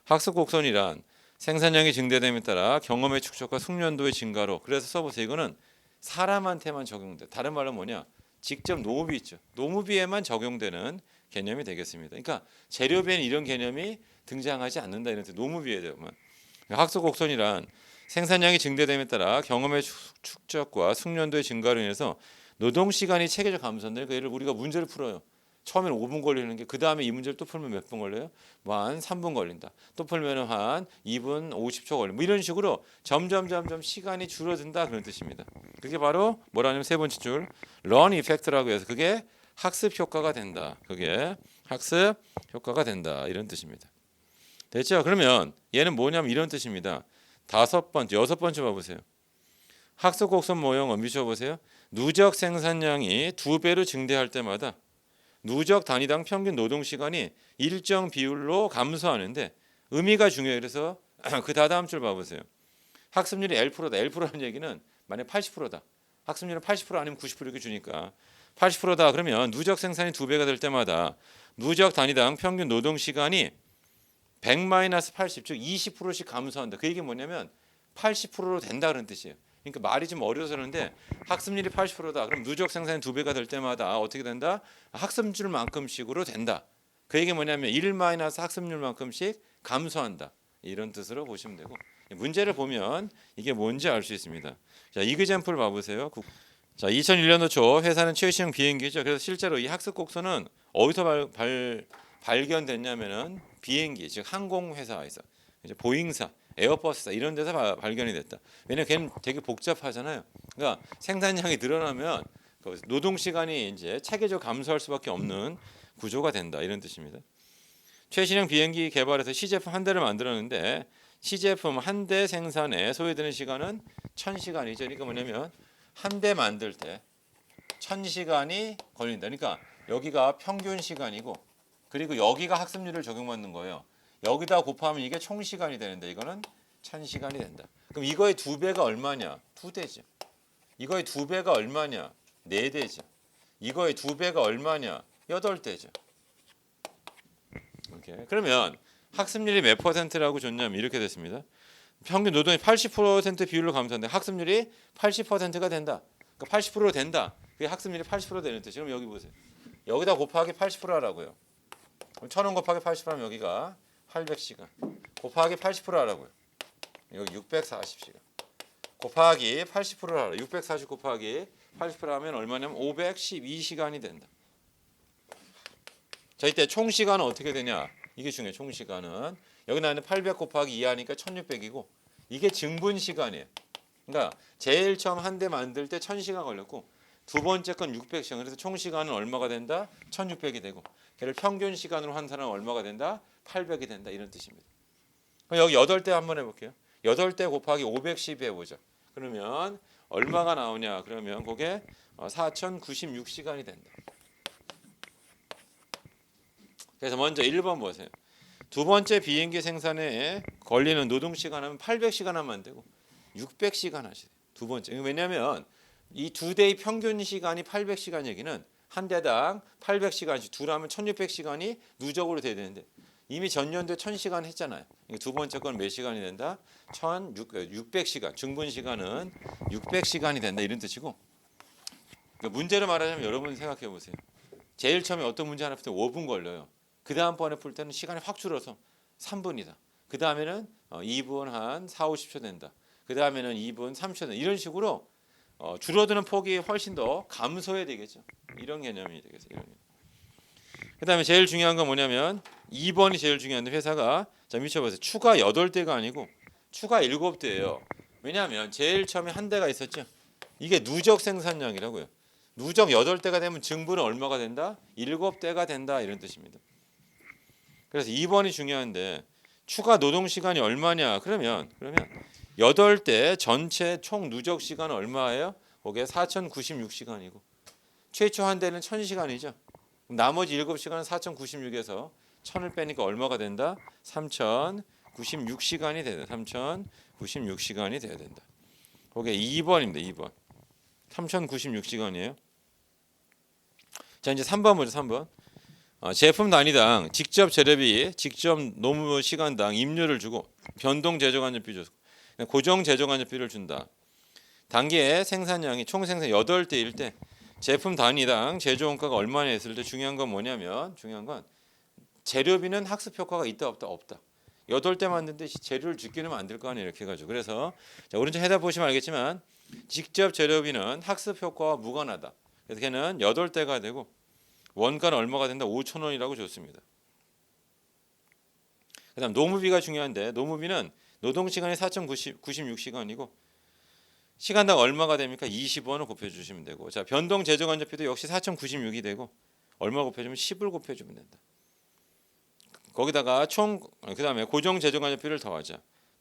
학습 곡선이란 생산량이 증대됨에 따라 경험의 축적과 숙련도의 증가로, 그래서 써보세요. 이거는 사람한테만 적용돼. 다른 말로 뭐냐? 직접 노무비 있죠. 노무비에만 적용되는 개념이 되겠습니다. 그러니까 재료비에는 이런 개념이 등장하지 않는다. 이런 뜻. 노무비에 대한 학습 곡선이란 생산량이 증대됨에 따라 경험의 축적과 숙련도의 증가로 인해서 노동 시간이 체계적 감소한다. 그러니까 예를 우리가 문제를 풀어요. 처음에는 5분 걸리는 게 그 다음에 이 문제를 또 풀면 몇 분 걸려요? 뭐 한 3분 걸린다. 또 풀면 한 2분 50초 걸린다. 뭐 이런 식으로 점점 시간이 줄어든다 그런 뜻입니다. 그게 바로 뭐라냐면 세 번째 줄 run effect라고 해서 그게 학습 효과가 된다. 그게 학습 효과가 된다 이런 뜻입니다. 됐죠? 그러면 얘는 뭐냐면 이런 뜻입니다. 다섯 번째, 여섯 번째 봐보세요. 학습 곡선 모형 엄비쳐 보세요. 누적 생산량이 2배로 증대할 때마다 누적 단위당 평균 노동 시간이 일정 비율로 감소하는데 의미가 중요해요. 그래서 그 다음 줄 봐보세요. 학습률이 L%다. L%라는 얘기는 만약 80%다. 학습률은 80% 아니면 90% 이렇게 주니까 80%다. 그러면 누적 생산이 2배가 될 때마다 누적 단위당 평균 노동 시간이 100-80, 즉 20%씩 감소한다. 그 얘기 뭐냐면 80%로 된다 그런 뜻이에요. 그러니까 말이 좀 어려서 그러는데 학습률이 80%다. 그럼 누적 생산이 2배가 될 때마다 어떻게 된다? 학습률만큼씩으로 된다. 그 얘기 뭐냐면 1 마이너스 학습률만큼씩 감소한다. 이런 뜻으로 보시면 되고 문제를 보면 이게 뭔지 알 수 있습니다. 자, 이그젬플 봐보세요. 자, 2001년도 초 회사는 최신형 비행기죠. 그래서 실제로 이 학습 곡선은 어디서 발견됐냐면은 비행기, 즉 항공회사에서 이제 보잉사, 에어버스사 이런 데서 발견이 됐다. 왜냐면 걔는 되게 복잡하잖아요. 그러니까 생산량이 늘어나면 노동 시간이 이제 체계적으로 감소할 수밖에 없는 구조가 된다 이런 뜻입니다. 최신형 비행기 개발해서 시제품 한 대를 만들었는데 시제품 한 대 생산에 소요되는 시간은 1000시간이죠. 그러니까 뭐냐면 한 대 만들 때 1000시간이 걸린다. 그러니까 여기가 평균 시간이고 그리고 여기가 학습률을 적용받는 거예요. 여기다 곱하면 이게 총 시간이 되는데 이거는 1000시간이 된다. 그럼 이거의 2배가 얼마냐? 2대죠. 이거의 2배가 얼마냐? 4대죠. 이거의 2배가 얼마냐? 8대죠. 오케이. 그러면 학습률이 몇 %라고 줬냐면 이렇게 됐습니다. 평균 노동의 80% 비율로 감소하는데 학습률이 80%가 된다. 그러니까 80% 된다. 그게 학습률이 80% 되는 뜻이에요. 그럼 여기 보세요. 여기다 곱하기 80%라고요. 1000원 곱하기 80%하면 여기가 800시간. 곱하기 80% 하라고요. 여기 640시간. 곱하기 80% 하라. 640 곱하기 80% 하면 얼마냐면 512시간이 된다. 자, 이때 총 시간은 어떻게 되냐? 이게 중요해요. 총 시간은 여기 나는 800 곱하기 2 하니까 1600이고 이게 증분 시간이에요. 그러니까 제일 처음 한 대 만들 때 1000시간 걸렸고 두 번째 건 600시간. 그래서 총 시간은 얼마가 된다? 1600이 되고 걔를 평균 시간으로 환산하면 얼마가 된다? 800이 된다. 이런 뜻입니다. 그럼 여기 8대 한번 해볼게요. 8대 곱하기 510 해보자. 그러면 얼마가 나오냐? 그러면 그게 4096시간이 된다. 그래서 먼저 1번 보세요. 두 번째 비행기 생산에 걸리는 노동 시간은 800시간 하면 안 되고 600시간 하시세요. 두 번째. 왜냐하면 이 두 대의 평균 시간이 800시간 얘기는 한 대당 800시간씩 둘하면 1600시간이 누적으로 돼야 되는데 이미 전년도에 1000시간 했잖아요. 두 번째 건 몇 시간이 된다? 1600시간. 증분 시간은 600시간이 된다 이런 뜻이고 그러니까 문제를 말하자면 여러분 생각해 보세요. 제일 처음에 어떤 문제 하나 풀 때 5분 걸려요. 그 다음번에 풀 때는 시간이 확 줄어서 3분이다. 그 다음에는 2분 한 4, 50초 된다. 그 다음에는 2분 30초 된다. 이런 식으로 줄어드는 폭이 훨씬 더 감소해야 되겠죠. 이런 개념이 되겠어요. 그 다음에 제일 중요한 건 뭐냐면 2번이 제일 중요한데 회사가 자 미쳐보세요. 추가 8대가 아니고 추가 7대예요. 왜냐하면 제일 처음에 한 대가 있었죠. 이게 누적 생산량이라고요. 누적 8대가 되면 증분은 얼마가 된다? 7대가 된다 이런 뜻입니다. 그래서 2번이 중요한데 추가 노동 시간이 얼마냐? 그러면 8대 전체 총 누적 시간은 얼마예요? 그게 4096시간이고 최초 한 대는 1000시간이죠. 나머지 7시간은 4096에서 1000을 빼니까 얼마가 된다? 3096시간이 돼야 된다. 3096시간이 돼야 된다. 그게 2번입니다. 2번. 3096시간이에요. 자, 이제 3번 보죠. 3번. 제품 단위당 직접 재료비, 직접 노무 시간당 임료를 주고 변동 제조간접비 줬고 고정 제조간접비를 준다. 단기에 생산량이 총 생산 8대일 때 제품 단위당 제조 원가가 얼마냐 했을 때 중요한 건 뭐냐면 중요한 건 재료비는 학습 효과가 있다 없다 없다. 8대 만드는데 재료를 죽게 넣으면 안 될 거 아니에요. 이렇게 해가지고 그래서 자, 오른쪽 해답 보시면 알겠지만 직접 재료비는 학습 효과와 무관하다. 그래서 걔는 8대가 되고 원가는 얼마가 된다? 5,000원이라고 줬습니다. 그다음 노무비가 중요한데 노무비는 노동 시간이 4,096시간이고 시간당 얼마가 됩니까? 20원을 곱해주시면 되고 자 변동 제조간접비도 역시 4,096이 되고 얼마 곱해주면 10을 곱해주면 된다. 거기다가 총 그다음에 고정 제조간접비를 더하자.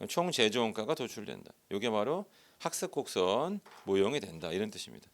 총 제조원가가 도출된다. 이게 바로 학습 곡선 모형이 된다. 이런 뜻입니다.